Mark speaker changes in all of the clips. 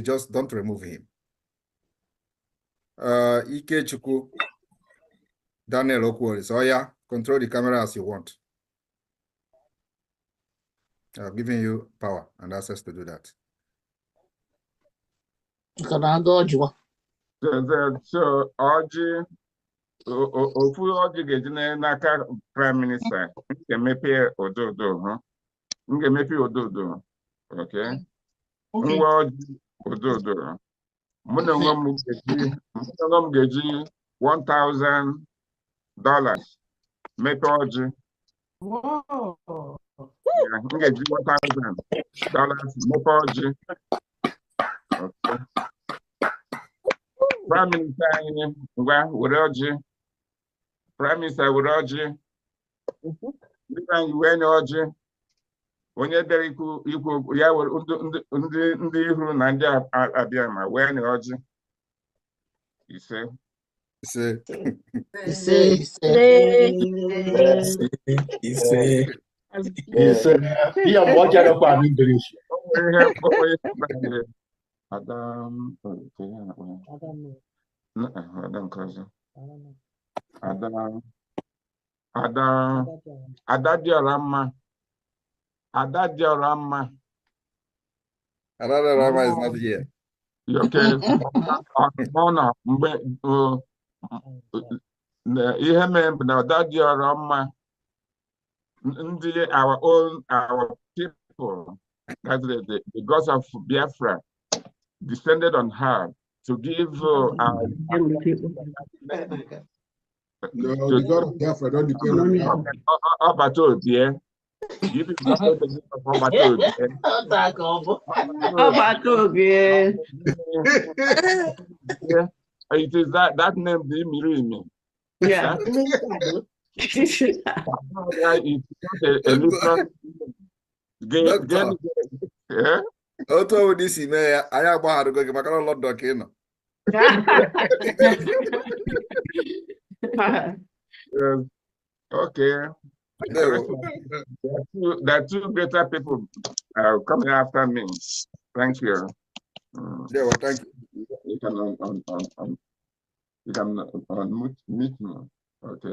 Speaker 1: just don't remove him. Ike Chuku, Daniel Okwori. So yeah, control the camera as you want. I've given you power and access to do that.
Speaker 2: Can I go, Joe?
Speaker 3: So, Oji, Ofu Oji Gejine Naka Prime Minister, Ngemepe Ododo, huh? Ngemepe Ododo, okay? Nwa Oji Ododo. Munangom Geji $1,000. Mepe Oji.
Speaker 4: Wow.
Speaker 3: Yeah, Ngeji $1,000. Mepe Oji. Okay. Prime Minister, Prime Minister Uroji, when Oji, when you're there, you ndị ihu na ndị abịa ma when Oji, you say, Adadiorama.
Speaker 1: Adadiorama is not here.
Speaker 3: Okay. Our people, that's the gods of Biafra, descended on her to give
Speaker 5: No, the God of Biafra don't depend on her.
Speaker 3: Abato, yeah. Give it it is that name the me.
Speaker 4: Yeah.
Speaker 3: It's yeah.
Speaker 1: Auto with this email, I have to go back on Lord Docino.
Speaker 3: Okay. There are two greater people coming after me. Thank you.
Speaker 1: Yeah, well, thank you.
Speaker 3: You can meet me. Okay.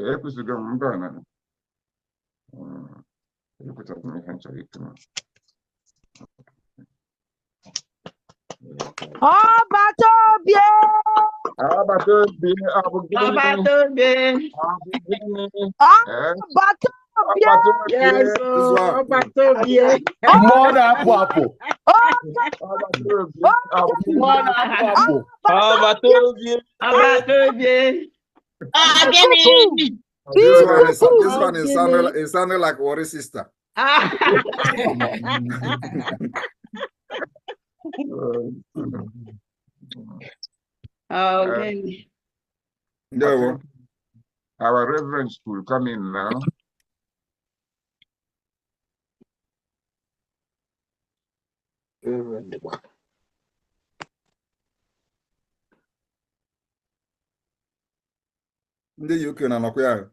Speaker 1: This one is sounding like Worry Sister.
Speaker 4: Okay.
Speaker 1: No.
Speaker 3: Our reverends will come in now.
Speaker 1: Ndị UK na nọkwa ya.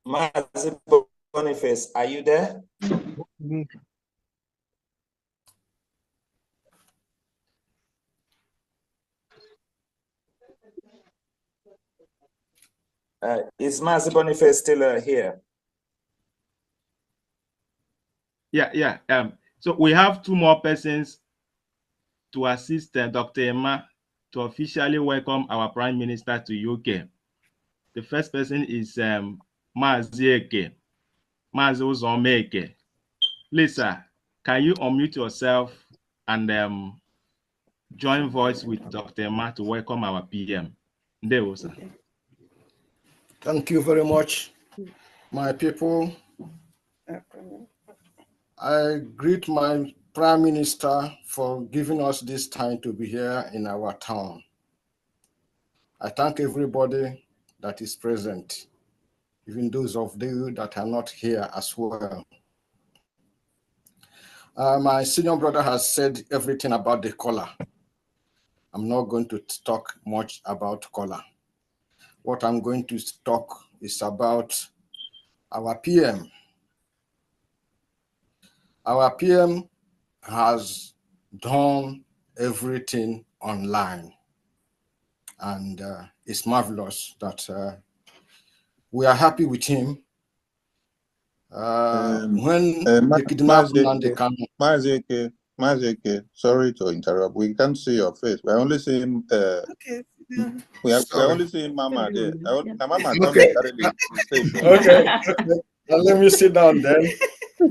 Speaker 6: Mazi Boniface, are you there? Is Mazi Boniface still here?
Speaker 7: Yeah. So we have two more persons to assist Dr. Emma to officially welcome our Prime Minister to UK. The first person is Mazi Eke, Mazi Uzomeke. Lisa, can you unmute yourself and join voice with Dr. Emma to welcome our PM?
Speaker 8: Thank you very much, my people. I greet my Prime Minister for giving us this time to be here in our town. I thank everybody that is present, even those of you that are not here as well. My senior brother has said everything about the color. I'm not going to talk much about color. What I'm going to talk is about our PM, our PM has done everything online, and it's marvelous that we are happy with him. When they kidnapped Nnamdi Kanu.
Speaker 2: Mazeke, sorry to interrupt. We can't see your face. We're only seeing
Speaker 4: Okay. Yeah.
Speaker 2: we're only seeing Mama there. Mama
Speaker 8: Okay.
Speaker 2: the station.
Speaker 8: Okay. Let me sit down then.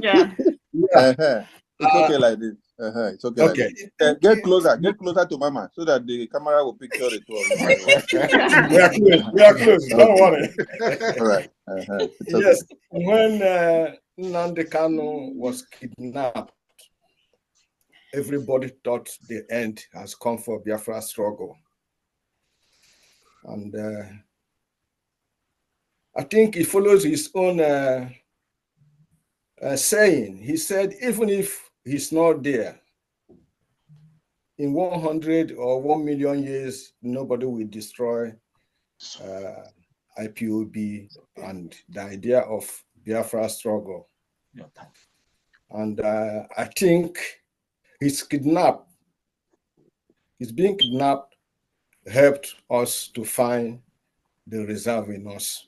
Speaker 4: Yeah.
Speaker 2: It's okay like this. It's okay.
Speaker 8: Okay.
Speaker 2: Like this. Get closer to Mama so that the camera will picture the two of you very well.
Speaker 8: We are close. Don't worry.
Speaker 2: All right.
Speaker 8: Yes, when Nnamdi Kanu was kidnapped, everybody thought the end has come for Biafra struggle. And I think he follows his own saying. He said, even if he's not there, in 100 or 1 million years, nobody will destroy IPOB and the idea of Biafra struggle. And I think his being kidnapped helped us to find the reserve in us.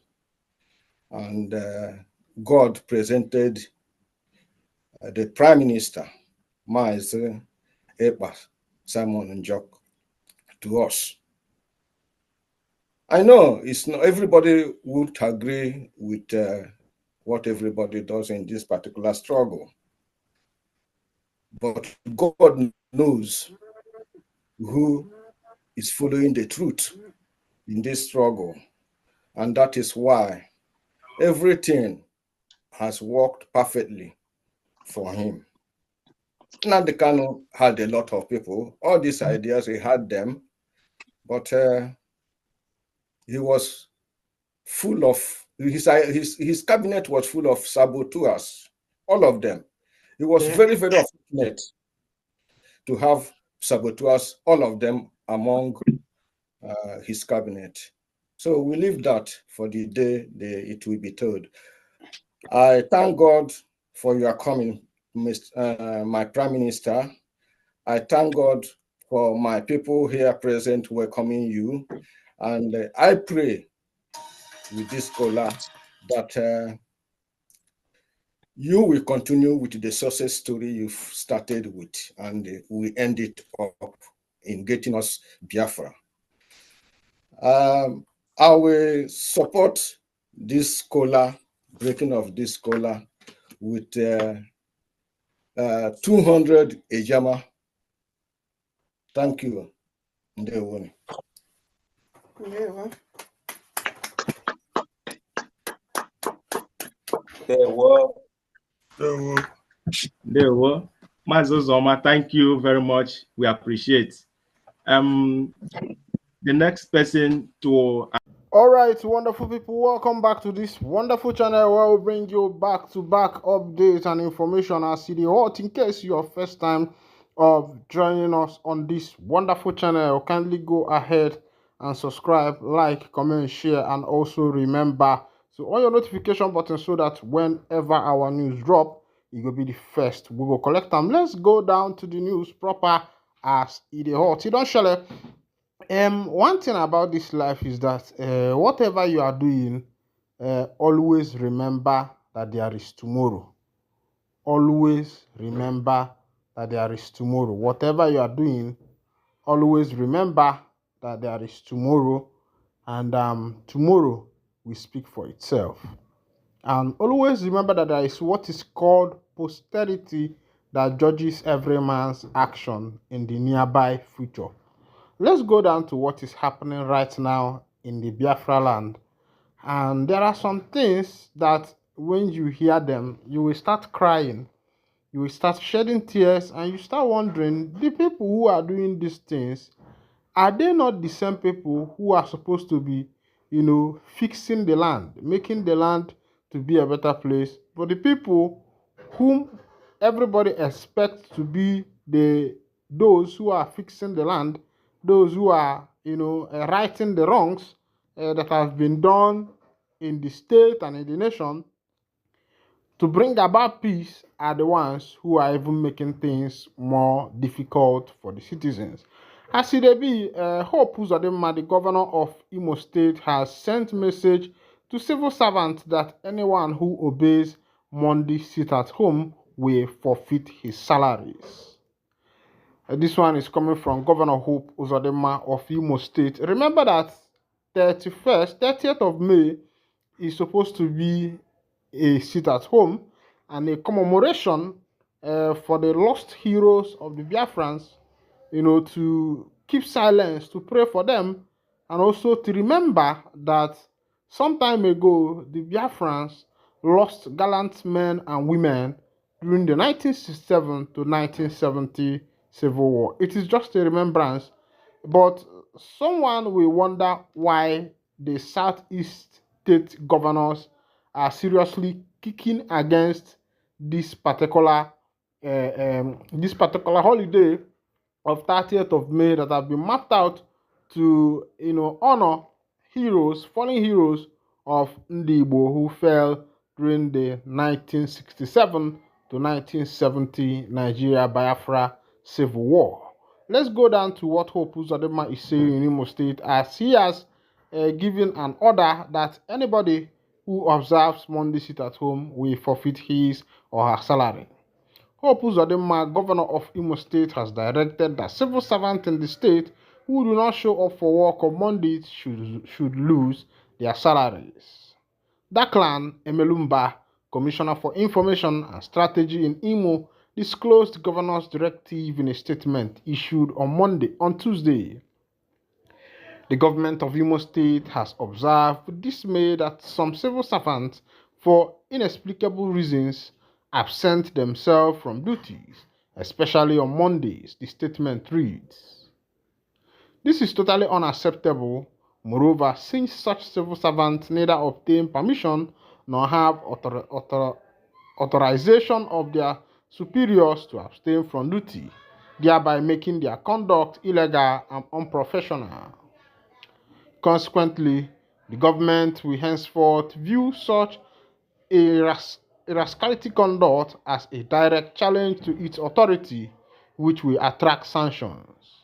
Speaker 8: And God presented the Prime Minister, Maazị Ekpa Simon Njok, to us. I know it's not everybody would agree with what everybody does in this particular struggle, but God knows who is following the truth in this struggle, and that is why everything has worked perfectly for him. Nnamdi Kanu had a lot of people. All these ideas, he had them, but he was full of, his cabinet was full of saboteurs, all of them. He was very, very fortunate to have saboteurs, all of them among his cabinet. So we leave that for the day it will be told. I thank God for your coming, my Prime Minister. I thank God for my people here present welcoming you. And I pray with this scholar that you will continue with the success story you've started with, and we end it up in getting us Biafra. I will support this scholar, breaking of this scholar, with 200 Ejama. Thank you. Ndewoni.
Speaker 7: There were. Mazozoma, thank you very much. We appreciate. The next person to.
Speaker 9: All right, wonderful people, welcome back to this wonderful channel where we bring you back-to-back updates and information as CD Hot. In case your first time of joining us on this wonderful channel, kindly go ahead and subscribe, like, comment, share, and also remember to on your notification button so that whenever our news drop, you will be the first. We will collect them. Let's go down to the news proper as CD Hot. You don't share. One thing about this life is that whatever you are doing, always remember that there is tomorrow. Always remember that there is tomorrow. Whatever you are doing, always remember that there is tomorrow, and tomorrow will speak for itself. And always remember that there is what is called posterity that judges every man's action in the nearby future. Let's go down to what is happening right now in the Biafra land. And there are some things that when you hear them, you will start crying. You will start shedding tears, and you start wondering, the people who are doing these things, are they not the same people who are supposed to be, fixing the land, making the land to be a better place? But the people whom everybody expects to be those who are fixing the land, those who are, righting the wrongs that have been done in the state and in the nation, to bring about peace are the ones who are even making things more difficult for the citizens. As it be, Hope Uzodinma, the governor of Imo State, has sent message to civil servants that anyone who obeys Monday sit at home will forfeit his salaries. This one is coming from Governor Hope Uzodinma of Imo State. Remember that 30th of May is supposed to be a sit at home and a commemoration for the lost heroes of the Biafrans, to keep silence, to pray for them, and also to remember that some time ago the Biafrans lost gallant men and women during the 1967 to 1970 Civil War. It is just a remembrance, but someone will wonder why the Southeast state governors are seriously kicking against this particular holiday of 30th of May that have been mapped out to honor heroes, fallen heroes of Ndibo who fell during the 1967 to 1970 Nigeria Biafra Civil War. Let's go down to what Hope Uzodinma is saying in Imo State, as he has given an order that anybody who observes Monday sit at home will forfeit his or her salary. Hope Uzodinma, governor of Imo State, has directed that civil servants in the state who do not show up for work on Mondays should lose their salaries. Daklan Emelumba, Commissioner for Information and Strategy in Imo, disclosed the governor's directive in a statement issued on Tuesday. The government of Imo State has observed with dismay that some civil servants, for inexplicable reasons, absent themselves from duties, especially on Mondays, the statement reads. This is totally unacceptable. Moreover, since such civil servants neither obtain permission nor have authorization of their superiors to abstain from duty, thereby making their conduct illegal and unprofessional. Consequently, the government will henceforth view such rascality conduct as a direct challenge to its authority, which will attract sanctions.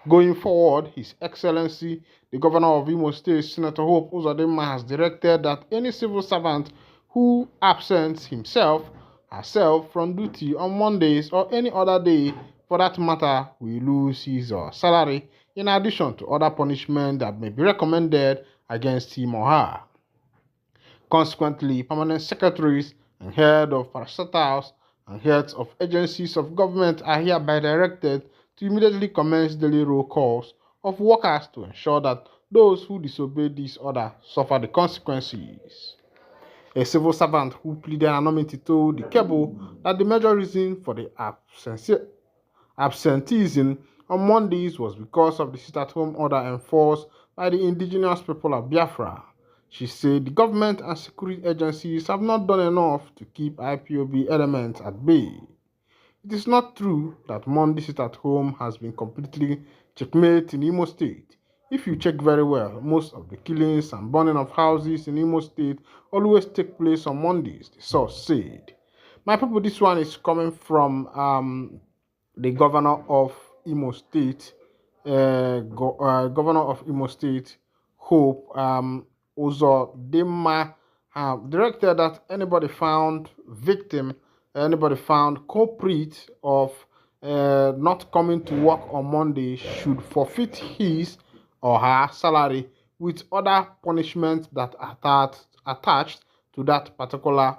Speaker 9: Going forward, His Excellency, the Governor of Imo State, Senator Hope Uzodinma, has directed that any civil servant who absents himself, herself from duty on Mondays or any other day, for that matter, will lose his or her salary, in addition to other punishment that may be recommended against him or her. Consequently, permanent secretaries and heads of parastatals and heads of agencies of government are hereby directed to immediately commence daily roll calls of workers to ensure that those who disobey this order suffer the consequences. A civil servant who pleaded anonymity told the Cable that the major reason for the absenteeism on Mondays was because of the sit-at-home order enforced by the indigenous people of Biafra. She said the government and security agencies have not done enough to keep IPOB elements at bay. It is not true that Monday sit-at-home has been completely checkmate in Imo State. If you check very well, most of the killings and burning of houses in Imo State always take place on Mondays, the source said. My people, this one is coming from the governor of Imo State, governor of Imo State, Hope Uzodinma, have directed that anybody found culprit of not coming to work on Monday should forfeit his or her salary, with other punishments that are attached to that particular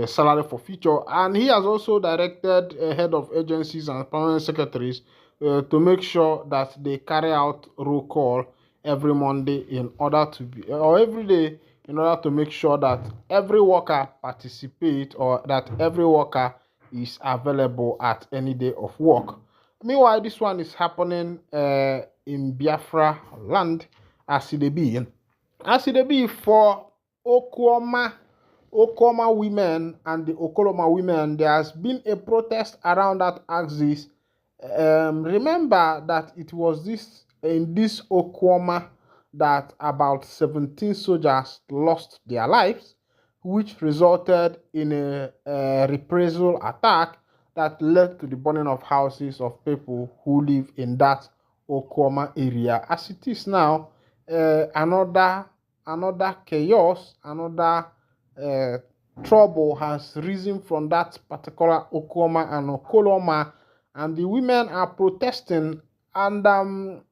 Speaker 9: salary forfeiture. And he has also directed head of agencies and permanent secretaries to make sure that they carry out roll call every Monday every day, in order to make sure that every worker participates or that every worker is available at any day of work. Meanwhile, this one is happening in Biafra land, as it be for Okwoma women and the Okoloma women. There has been a protest around that axis. Remember that it was in this Okwoma that about 17 soldiers lost their lives which resulted in a reprisal attack that led to the burning of houses of people who live in that Okoma area. As it is now, another chaos, another trouble has risen from that particular Okoma and Okoloma, and the women are protesting. And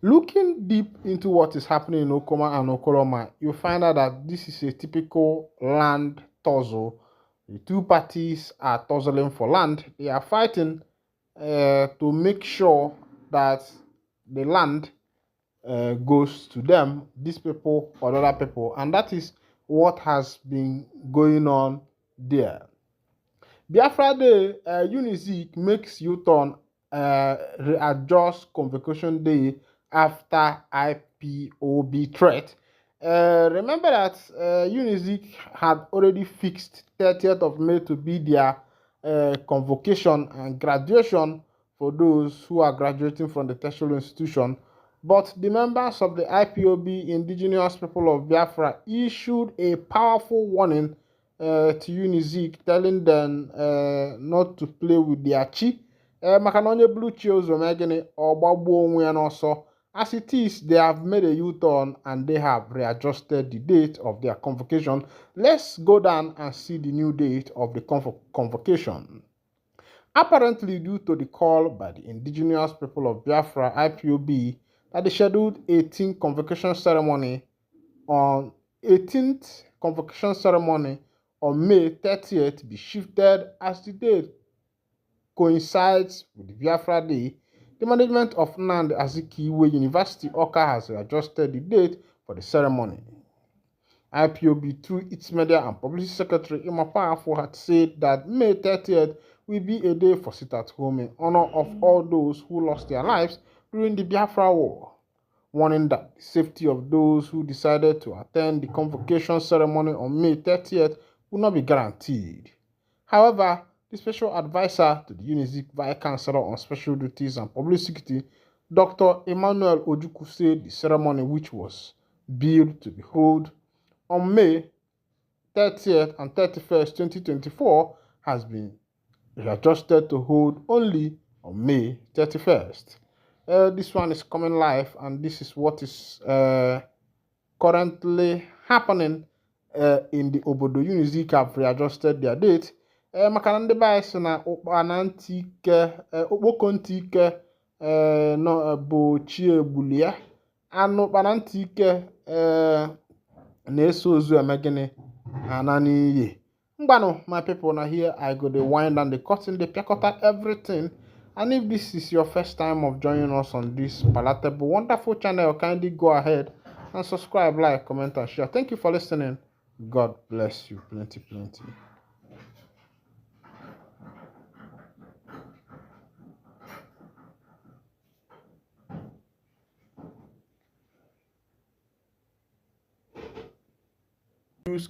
Speaker 9: looking deep into what is happening in Okoma and Okoloma, you find out that this is a typical land tussle. The two parties are tussling for land. They are fighting to make sure that the land goes to them, these people or other people, and that is what has been going on there. Biafra Day, Unizik makes U-turn, readjust convocation day after IPOB threat. Remember that Unizik had already fixed 30th of May to be their convocation and graduation for those who are graduating from the tertiary institution. But the members of the IPOB, Indigenous People of Biafra, issued a powerful warning to Unizik, telling them not to play with their chi. Makanonye blue chills also. As it is, they have made a U-turn and they have readjusted the date of their convocation. Let's go down and see the new date of the convocation. Apparently, due to the call by the Indigenous People of Biafra, IPOB, that the scheduled 18th convocation ceremony on May 30th be shifted as the date coincides with the Biafra Day. The management of Nnamdi Azikiwe University, Awka, has adjusted the date for the ceremony. IPOB, through its media and publicity secretary, Imo State, had said that May 30th will be a day for sit-at-home in honor of all those who lost their lives during the Biafra War, warning that the safety of those who decided to attend the convocation ceremony on May 30th will not be guaranteed. However, the special advisor to the Unizik Vice Chancellor on Special Duties and Public Security, Dr. Emmanuel Ojukwu, said the ceremony, which was billed to be held on May 30th and 31st, 2024, has been readjusted to hold only on May 31st. This one is coming live, and this is what is currently happening in the Obodo. Unizik have readjusted their date. Maka ndị be anyị na ụkpana ntị ike okpoko ntị ike bụ chi egbuli ya, anụ ụkpana ntị ike na-eso ozu eme gịnị ana n'iyi. Mgbanụ, my people, na here I go the wind and the cutting, the piakota everything. And if this is your first time of joining us on this palatable, wonderful channel, kindly go ahead and subscribe, like, comment, and share. Thank you for listening. God bless you plenty.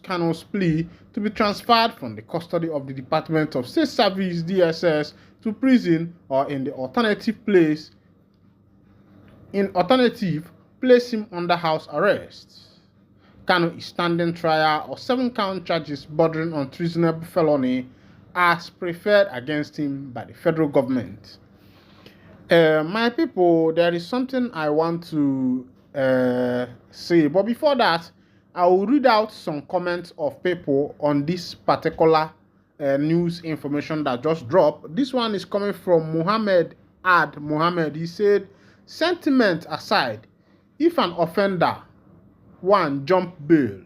Speaker 9: Kano's plea to be transferred from the custody of the Department of State Service DSS to prison, or in the alternative, place him under house arrest. Kano is standing trial of 7-count charges bordering on treasonable felony as preferred against him by the federal government. My people, there is something I want to say, but before that, I will read out some comments of people on this particular news information that just dropped. This one is coming from Muhammad Ad Muhammad. He said, sentiment aside, if an offender jump bail,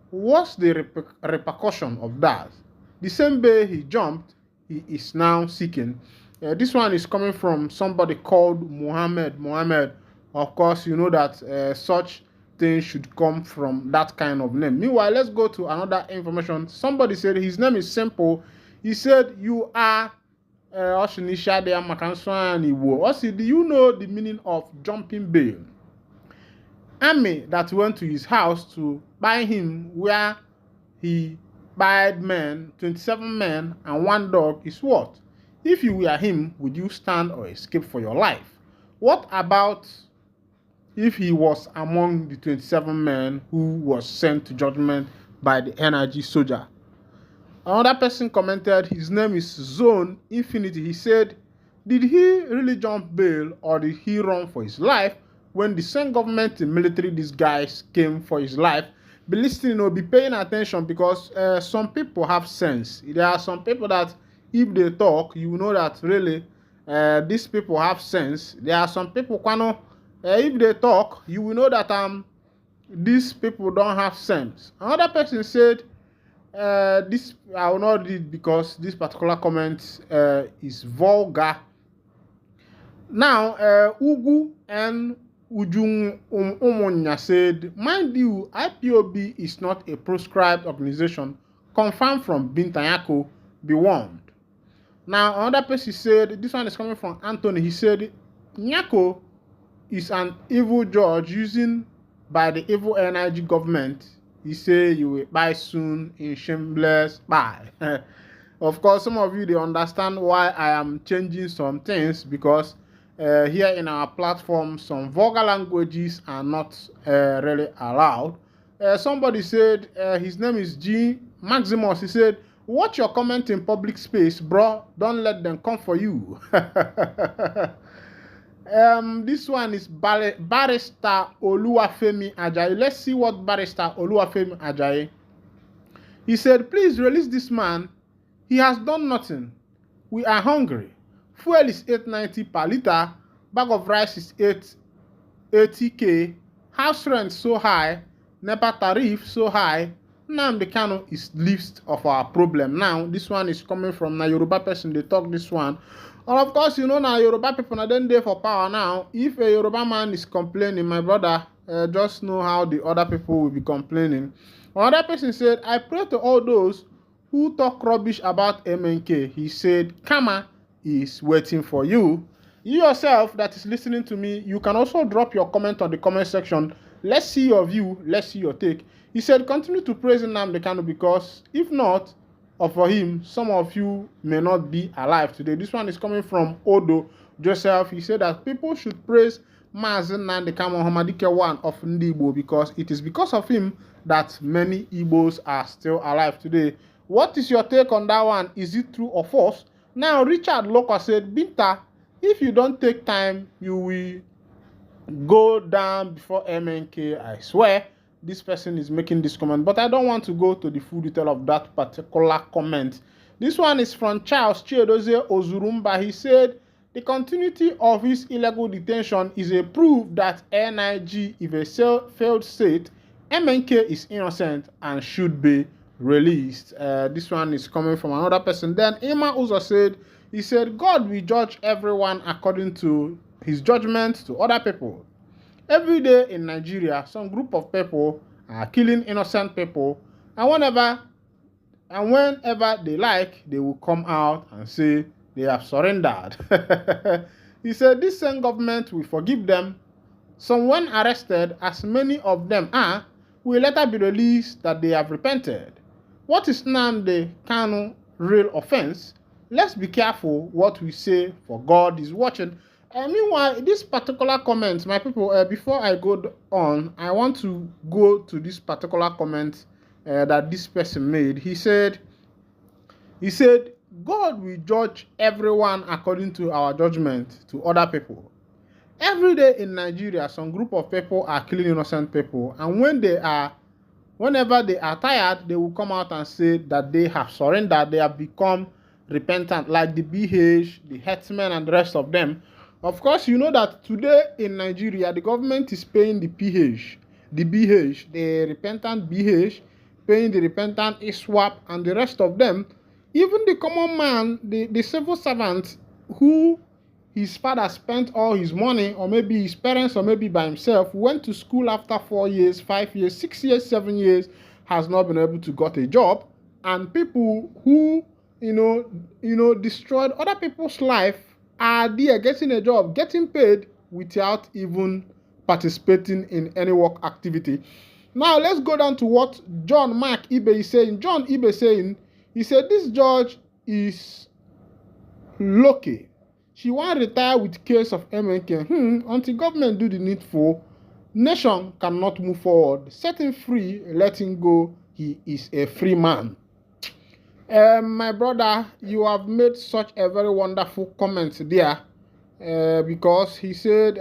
Speaker 9: what's the repercussion of that? The same bail he jumped, he is now seeking. This one is coming from somebody called Muhammad. Of course, you know that such things should come from that kind of name. Meanwhile, let's go to another information. Somebody said his name is Simple. He said, you are Oshinisha de Amakanso Iwo. Also, do you know the meaning of jumping bail? Army that went to his house to buy him where he buyed 27 men and 1 dog is what? If you were him, would you stand or escape for your life? What about if he was among the 27 men who was sent to judgment by the energy soldier. Another person commented, his name is Zone Infinity. He said, did he really jump bail or did he run for his life when the same government in military disguise came for his life? Be listening or be paying attention because some people have sense. There are some people that if they talk, you know that really these people have sense. There are some people, if they talk, you will know that these people don't have sense. Another person said, this I will not read because this particular comment is vulgar. Now, Ugu and Ujung Umunya said, mind you, IPOB is not a proscribed organization, confirmed from Bintayako, be warned. Now, another person said, this one is coming from Anthony, he said, Nyako is an evil judge using by the evil energy government. He said, you will buy soon in shameless buy. Of course, some of you, they understand why I am changing some things because here in our platform, some vulgar languages are not really allowed. Somebody said, his name is G. Maximus. He said, watch your comment in public space, bro. Don't let them come for you. This one is Barrister Oluwafemi Ajayi. Let's see what Barrister Oluwafemi Ajayi. He said, please release this man. He has done nothing. We are hungry. Fuel is 890 per liter. Bag of rice is 880k. House rent so high. NEPA tariff so high. Nnamdi Kanu is least of our problem. Now, this one is coming from a Yoruba person. They talk this one. And of course, you know now Yoruba people are then there for power now. If a Yoruba man is complaining, my brother, just know how the other people will be complaining. Another person said, I pray to all those who talk rubbish about MNK. He said, Kama is waiting for you. You yourself that is listening to me, you can also drop your comment on the comment section. Let's see your view. Let's see your take. He said, continue to praise Nnamdi Kanu because if not, or for him, some of you may not be alive today. This one is coming from Odo Joseph. He said that people should praise Mazen Nnamdi Kanu Hamadike one of Ndibo because it is because of him that many Igbos are still alive today. What is your take on that one? Is it true or false? Now, Richard Loka said, Binta, if you don't take time, you will go down before MNK, I swear. This person is making this comment, but I don't want to go to the full detail of that particular comment. This one is from Charles Chiedozie Ozurumba. He said, the continuity of his illegal detention is a proof that NIG is a failed state. MNK is innocent and should be released. This one is coming from another person. Then Ima Uzo said, he said, God will judge everyone according to his judgment to other people. Every day in Nigeria, some group of people are killing innocent people, and whenever they like, they will come out and say they have surrendered. He said this same government will forgive them. Some when arrested, as many of them are, will later be released that they have repented. What is Nnamdi Kanu real offense? Let's be careful what we say, for God is watching. Meanwhile, this particular comment, my people, before I go on, I want to go to this particular comment that this person made. He said, God will judge everyone according to our judgment to other people. Every day in Nigeria, some group of people are killing innocent people, and whenever they are tired, they will come out and say that they have surrendered, they have become repentant, like the BH, the Herdsmen, and the rest of them. Of course, you know that today in Nigeria, the government is paying the BH, the repentant BH, paying the repentant ISWAP, and the rest of them. Even the common man, the civil servant, who his father spent all his money, or maybe his parents, or maybe by himself, went to school after 4 years, 5 years, 6 years, 7 years, has not been able to get a job. And people who, destroyed other people's life are there getting a job, getting paid without even participating in any work activity. Now, let's go down to what John Mark Ibe is saying. John Ibe saying, he said, this judge is lucky. She won't retire with case of MNK. Until government do the needful, nation cannot move forward. Set him free, let him go. he is a free man. My brother, you have made such a very wonderful comment there, because he said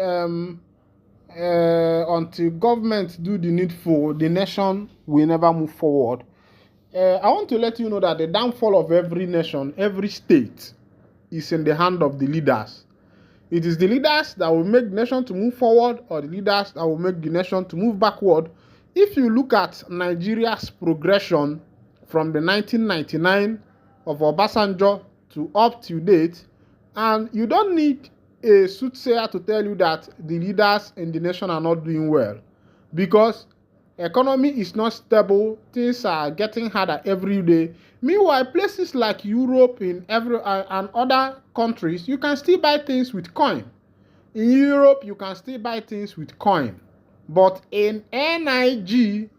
Speaker 9: until government do the needful, the nation will never move forward. I want to let you know that the downfall of every nation, every state, is in the hand of the leaders. It is the leaders that will make the nation to move forward, or the leaders that will make the nation to move backward. If you look at Nigeria's progression from the 1999 of Obasanjo to up to date, and you don't need a soothsayer to tell you that the leaders in the nation are not doing well, because economy is not stable, things are getting harder every day. Meanwhile, places like Europe and other countries, you can still buy things with coin. In Europe, you can still buy things with coin. But in NIG,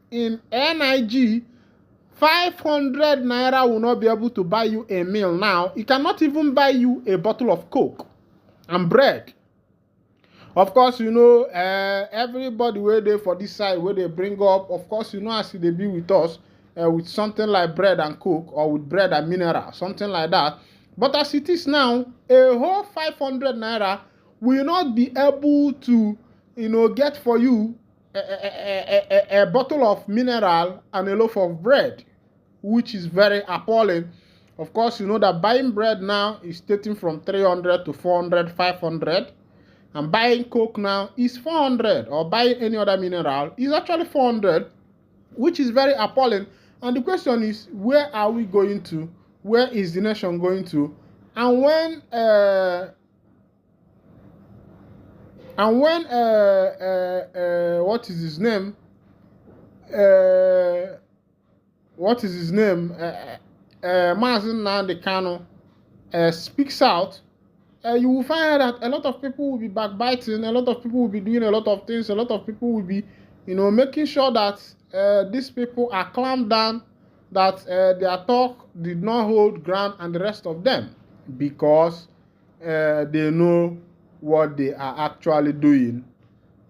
Speaker 9: 500 naira will not be able to buy you a meal now. It cannot even buy you a bottle of Coke and bread. Of course, you know, everybody where they for this side, where they bring up, of course, you know, as they be with us, with something like bread and Coke, or with bread and mineral, something like that. But as it is now, a whole 500 naira will not be able to, you know, get for you a bottle of mineral and a loaf of bread, which is very appalling. Of course, you know that buying bread now is starting from 300 to 400, 500. And buying Coke now is 400, or buying any other mineral is actually 400, which is very appalling. And the question is, where are we going to? Where is the nation going to? And when what is his name? Mazin Nnamdi Kanu speaks out, you will find that a lot of people will be backbiting, a lot of people will be doing a lot of things, a lot of people will be, you know, making sure that these people are clamped down, that their talk did not hold ground, and the rest of them, because they know what they are actually doing.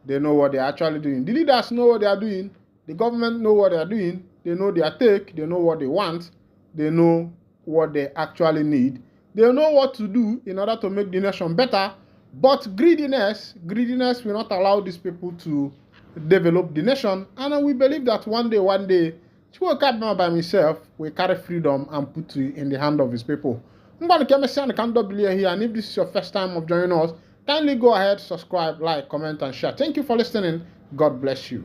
Speaker 9: They know what they are actually doing. The leaders know what they are doing. The government know what they are doing. They know their take. They know what they want. They know what they actually need. They know what to do in order to make the nation better. But greediness will not allow these people to develop the nation. And we believe that one day, Chukwuka by himself will carry freedom and put it in the hand of his people. I'm going to come here, and if this is your first time of joining us, kindly go ahead, subscribe, like, comment, and share. Thank you for listening. God bless you.